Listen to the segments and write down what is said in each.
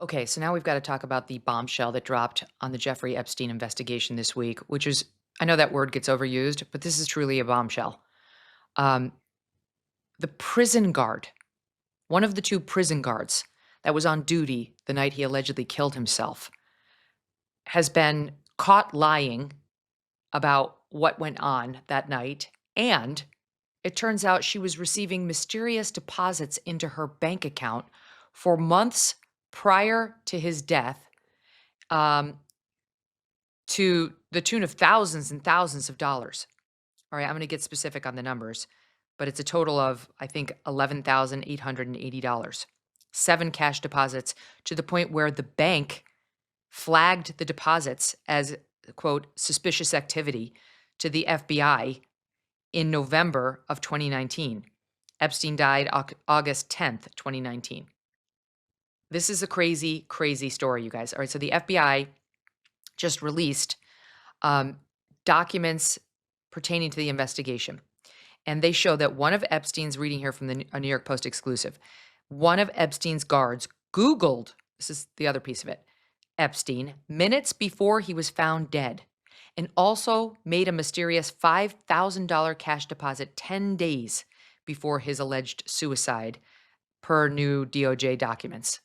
Okay, so now we've got to talk about the bombshell that dropped on the Jeffrey Epstein investigation this week, which is, I know that word gets overused, but this is truly a bombshell. Um, the prison guard, one of the two prison guards that was on duty the night he allegedly killed himself, has been caught lying about what went on that night. And it turns out she was receiving mysterious deposits into her bank account for months prior to his death. Um, to the tune of thousands and thousands of dollars. All right, I'm going to get specific on the numbers, but it's a total of, I think, $11,880. Seven cash deposits to the point where the bank flagged the deposits as, quote, suspicious activity to the FBI in November of 2019. Epstein died August 10th, 2019. This is a crazy, crazy story, you guys. All right, so the FBI just released um, documents pertaining to the investigation. And they show that one of Epstein's, reading here from a New York Post exclusive, one of Epstein's guards Googled, this is the other piece of it, Epstein minutes before he was found dead, and also made a mysterious $5,000 cash deposit 10 days before his alleged suicide, per new DOJ documents.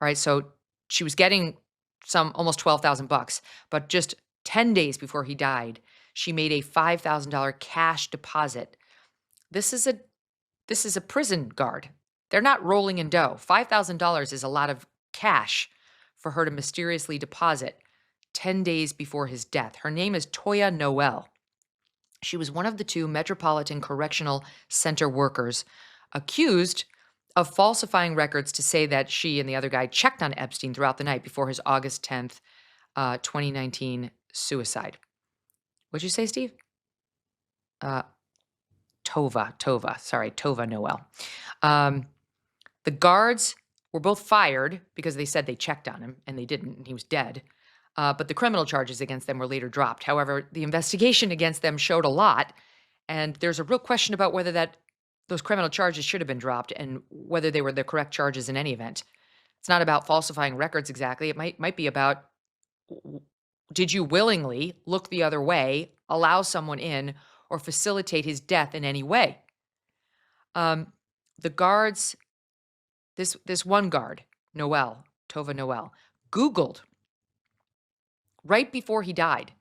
All right, so she was getting some almost 12,000 bucks, but just 10 days before he died, she made a $5,000 cash deposit. This is a prison guard. They're not rolling in dough. $5,000 is a lot of cash for her to mysteriously deposit 10 days before his death. Her name is Toya Noel. She was one of the two Metropolitan Correctional Center workers accused of falsifying records to say that she and the other guy checked on Epstein throughout the night before his August 10th, 2019 suicide. What'd you say, Steve? Uh, Tova Noel. Um, the guards were both fired because they said they checked on him and they didn't, and he was dead. But the criminal charges against them were later dropped. However, the investigation against them showed a lot, and there's a real question about whether those criminal charges should have been dropped and whether they were the correct charges in any event. It's not about falsifying records exactly. It might be about, did you willingly look the other way, allow someone in, or facilitate his death in any way? The guards, this one guard, Tova Noel, Googled right before he died,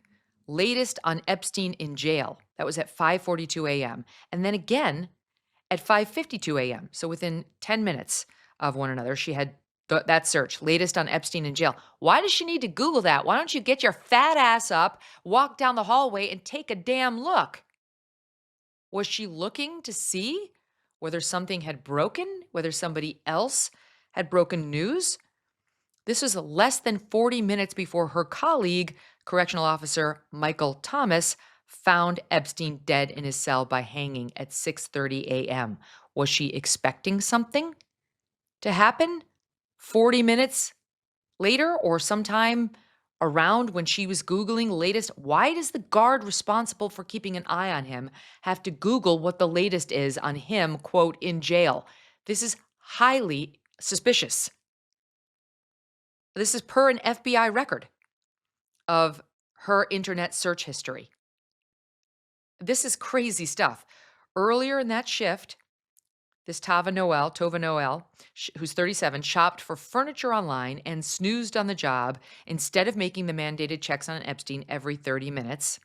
latest on Epstein in jail. That was at 5:42 a.m. And then again at 5:52 a.m. So within 10 minutes of one another, she had that search, latest on Epstein in jail. Why does she need to Google that? Why don't you get your fat ass up, walk down the hallway, and take a damn look? Was she looking to see whether something had broken, whether somebody else had broken news? This was less than 40 minutes before her colleague, correctional officer Michael Thomas, found Epstein dead in his cell by hanging at 6:30 a.m. Was she expecting something to happen 40 minutes later or sometime around when she was Googling latest? Why does the guard responsible for keeping an eye on him have to Google what the latest is on him, quote, in jail? This is highly suspicious. This is per an FBI record of her internet search history. This is crazy stuff. Earlier in that shift, this Tova Noel, who's 37, shopped for furniture online and snoozed on the job instead of making the mandated checks on Epstein every 30 minutes,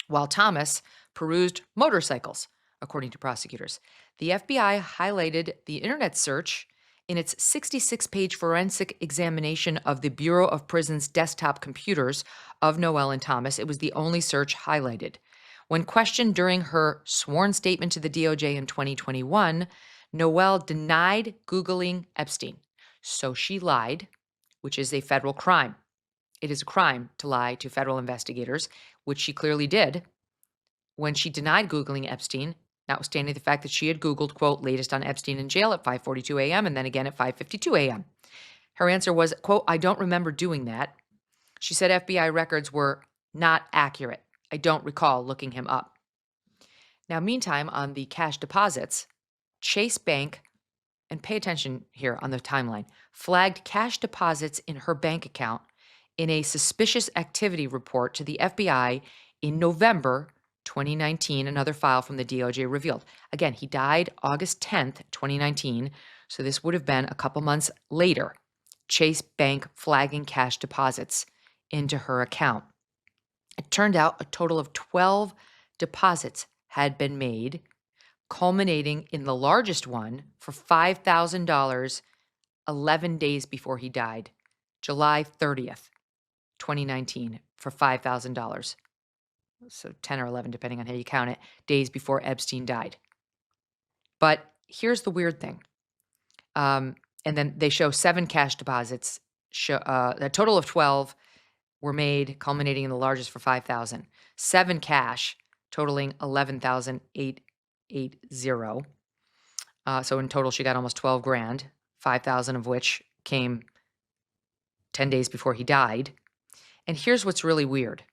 while Thomas perused motorcycles, according to prosecutors. The FBI highlighted the internet search in its 66-page forensic examination of the Bureau of Prisons desktop computers of Noel and Thomas. It was the only search highlighted. When questioned during her sworn statement to the DOJ in 2021, Noel denied Googling Epstein. So she lied, which is a federal crime. It is a crime to lie to federal investigators, which she clearly did when she denied Googling Epstein, notwithstanding the fact that she had Googled, quote, latest on Epstein in jail at 5:42 a.m. and then again at 5:52 a.m. Her answer was, quote, I don't remember doing that. She said FBI records were not accurate. I don't recall looking him up. Now, meantime, on the cash deposits, Chase Bank and pay attention here on the timeline, flagged cash deposits in her bank account in a suspicious activity report to the FBI in November 2019, another file from the DOJ revealed. Again, he died August 10th, 2019, so this would have been a couple months later. Chase Bank flagging cash deposits into her account. It turned out a total of 12 deposits had been made, culminating in the largest one for $5,000 11 days before he died, July 30th, 2019, for $5,000. So 10 or 11, depending on how you count it, days before Epstein died. But here's the weird thing. And then they show 7 cash deposits. A total of 12 were made, culminating in the largest for $5,000. 7 cash, totaling $11,880. So in total, she got almost 12 grand, 5,000 of which came 10 days before he died. And here's what's really weird.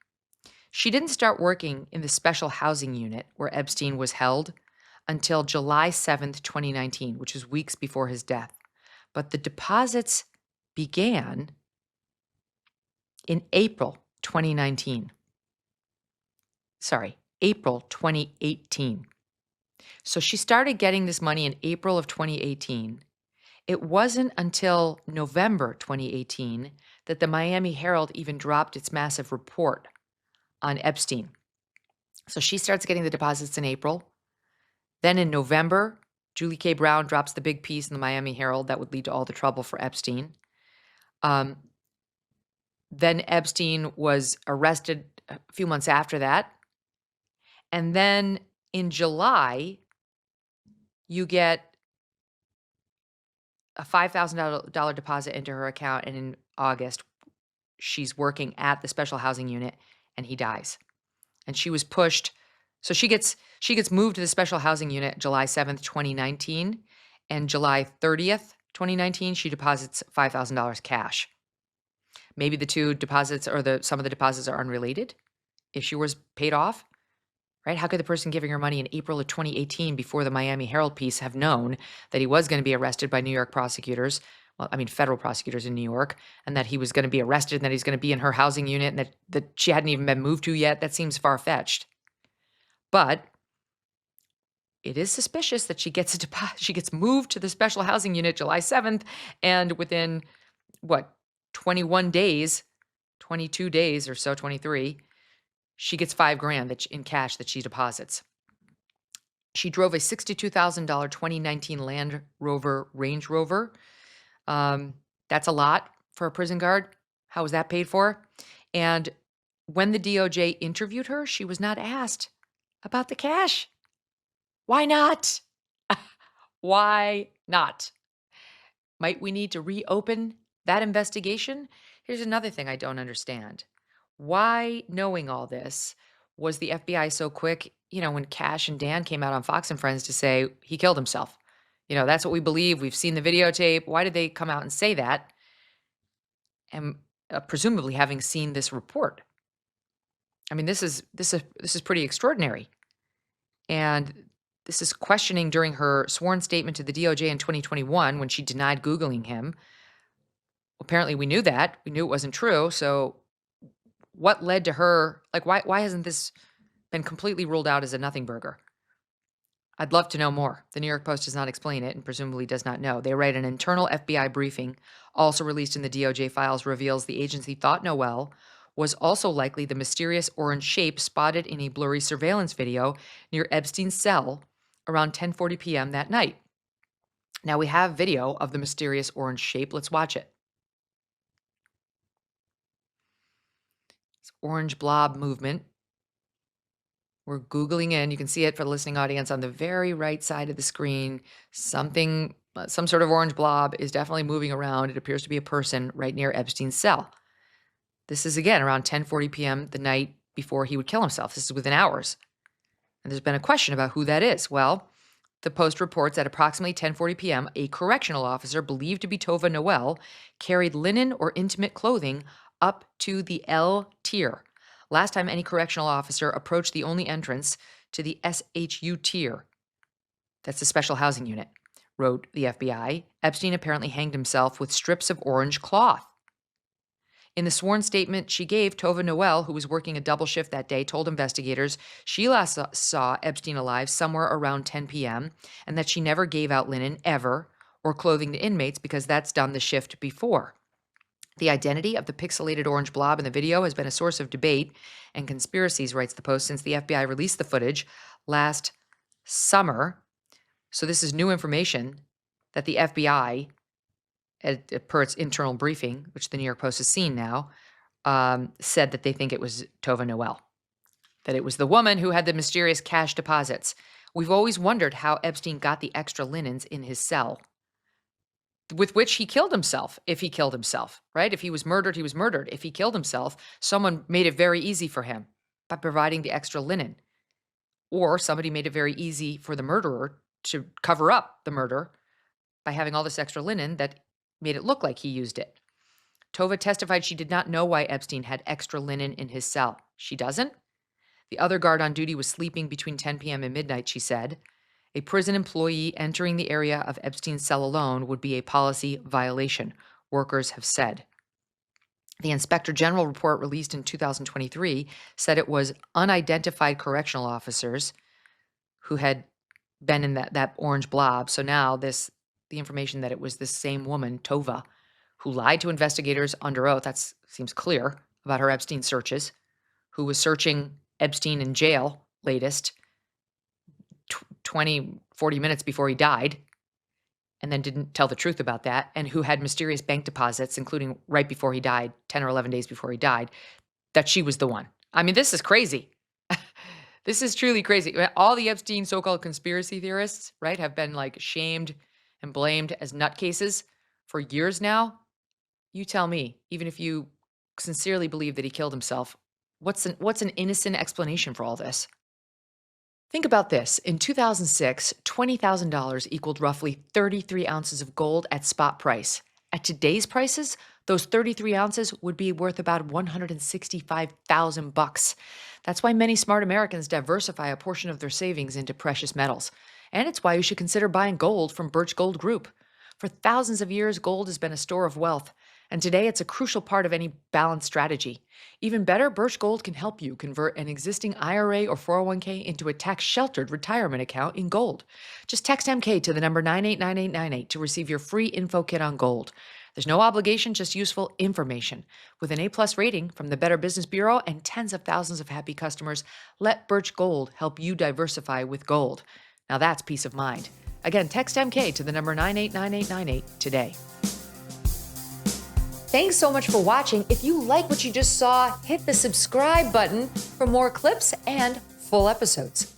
She didn't start working in the special housing unit where Epstein was held until July 7th, 2019, which is weeks before his death. But the deposits began in April 2019. Sorry, April 2018. So she started getting this money in April of 2018. It wasn't until November 2018 that the Miami Herald even dropped its massive report on Epstein. So she starts getting the deposits in April. Then in November, Julie K. Brown drops the big piece in the Miami Herald that would lead to all the trouble for Epstein. Then Epstein was arrested a few months after that. And then in July, you get a $5,000 deposit into her account. And in August, she's working at the special housing unit and he dies. And she was pushed. So she gets moved to the special housing unit July 7th, 2019. And July 30th, 2019, she deposits $5,000 cash. Maybe the two deposits or some of the deposits are unrelated if she was paid off, right? How could the person giving her money in April of 2018 before the Miami Herald piece have known that he was going to be arrested by New York prosecutors? Well, I mean, federal prosecutors in New York, and that he was going to be arrested and that he's going to be in her housing unit and that she hadn't even been moved to yet? That seems far-fetched. But it is suspicious that she gets moved to the special housing unit July 7th, and within, 21 days, 22 days or so, 23, she gets $5,000 in cash that she deposits. She drove a $62,000 2019 Land Rover Range Rover. That's a lot for a prison guard. How was that paid for? And when the DOJ interviewed her, she was not asked about the cash. Why not? Why not? Might we need to reopen that investigation? Here's another thing I don't understand. Why, knowing all this, was the FBI so quick, when Cash and Dan came out on Fox and Friends to say he killed himself? That's what we believe. We've seen the videotape. Why did they come out and say that? And presumably having seen this report. I mean, this is pretty extraordinary. And this is questioning during her sworn statement to the DOJ in 2021 when she denied Googling him. Apparently we knew that. We knew it wasn't true. So what led to her, why hasn't this been completely ruled out as a nothing burger? I'd love to know more. The New York Post does not explain it and presumably does not know. They write an internal FBI briefing, also released in the DOJ files, reveals the agency thought Noel was also likely the mysterious orange shape spotted in a blurry surveillance video near Epstein's cell around 10:40 p.m. that night. Now we have video of the mysterious orange shape. Let's watch it. It's orange blob movement. We're Googling in. You can see it for the listening audience on the very right side of the screen. Some sort of orange blob is definitely moving around. It appears to be a person right near Epstein's cell. This is, again, around 10:40 p.m. the night before he would kill himself. This is within hours. And there's been a question about who that is. Well, the Post reports at approximately 10:40 p.m., a correctional officer believed to be Tova Noel carried linen or intimate clothing up to the L tier. Last time any correctional officer approached the only entrance to the SHU tier, that's the special housing unit, wrote the FBI. Epstein apparently hanged himself with strips of orange cloth. In the sworn statement she gave, Tova Noel, who was working a double shift that day, told investigators she last saw Epstein alive somewhere around 10 p.m. and that she never gave out linen ever or clothing to inmates because that's done the shift before. The identity of the pixelated orange blob in the video has been a source of debate and conspiracies, writes the Post, since the FBI released the footage last summer. So this is new information that the FBI, per its internal briefing, which the New York Post has seen now, said that they think it was Tova Noel, that it was the woman who had the mysterious cash deposits. We've always wondered how Epstein got the extra linens in his cell, with which he killed himself, if he killed himself, right? If he was murdered, he was murdered. If he killed himself, someone made it very easy for him by providing the extra linen. Or somebody made it very easy for the murderer to cover up the murder by having all this extra linen that made it look like he used it. Tova testified she did not know why Epstein had extra linen in his cell. She doesn't. The other guard on duty was sleeping between 10 p.m. and midnight, she said. A prison employee entering the area of Epstein's cell alone would be a policy violation, workers have said. The Inspector General report released in 2023 said it was unidentified correctional officers who had been in that orange blob. So now the information that it was this same woman, Tova, who lied to investigators under oath, that seems clear, about her Epstein searches, who was searching Epstein in jail latest, 20, 40 minutes before he died, and then didn't tell the truth about that, and who had mysterious bank deposits, including right before he died, 10 or 11 days before he died, that she was the one. I mean, this is crazy. This is truly crazy. All the Epstein so-called conspiracy theorists, right, have been like shamed and blamed as nutcases for years now. You tell me, even if you sincerely believe that he killed himself, what's an innocent explanation for all this? Think about this. In 2006, $20,000 equaled roughly 33 ounces of gold at spot price. At today's prices, those 33 ounces would be worth about $165,000. That's why many smart Americans diversify a portion of their savings into precious metals. And it's why you should consider buying gold from Birch Gold Group. For thousands of years, gold has been a store of wealth, and today it's a crucial part of any balanced strategy. Even better, Birch Gold can help you convert an existing IRA or 401k into a tax-sheltered retirement account in gold. Just text MK to the number 989898 to receive your free info kit on gold. There's no obligation, just useful information. With an A+ rating from the Better Business Bureau and tens of thousands of happy customers, let Birch Gold help you diversify with gold. Now that's peace of mind. Again, text MK to the number 989898 today. Thanks so much for watching. If you like what you just saw, hit the subscribe button for more clips and full episodes.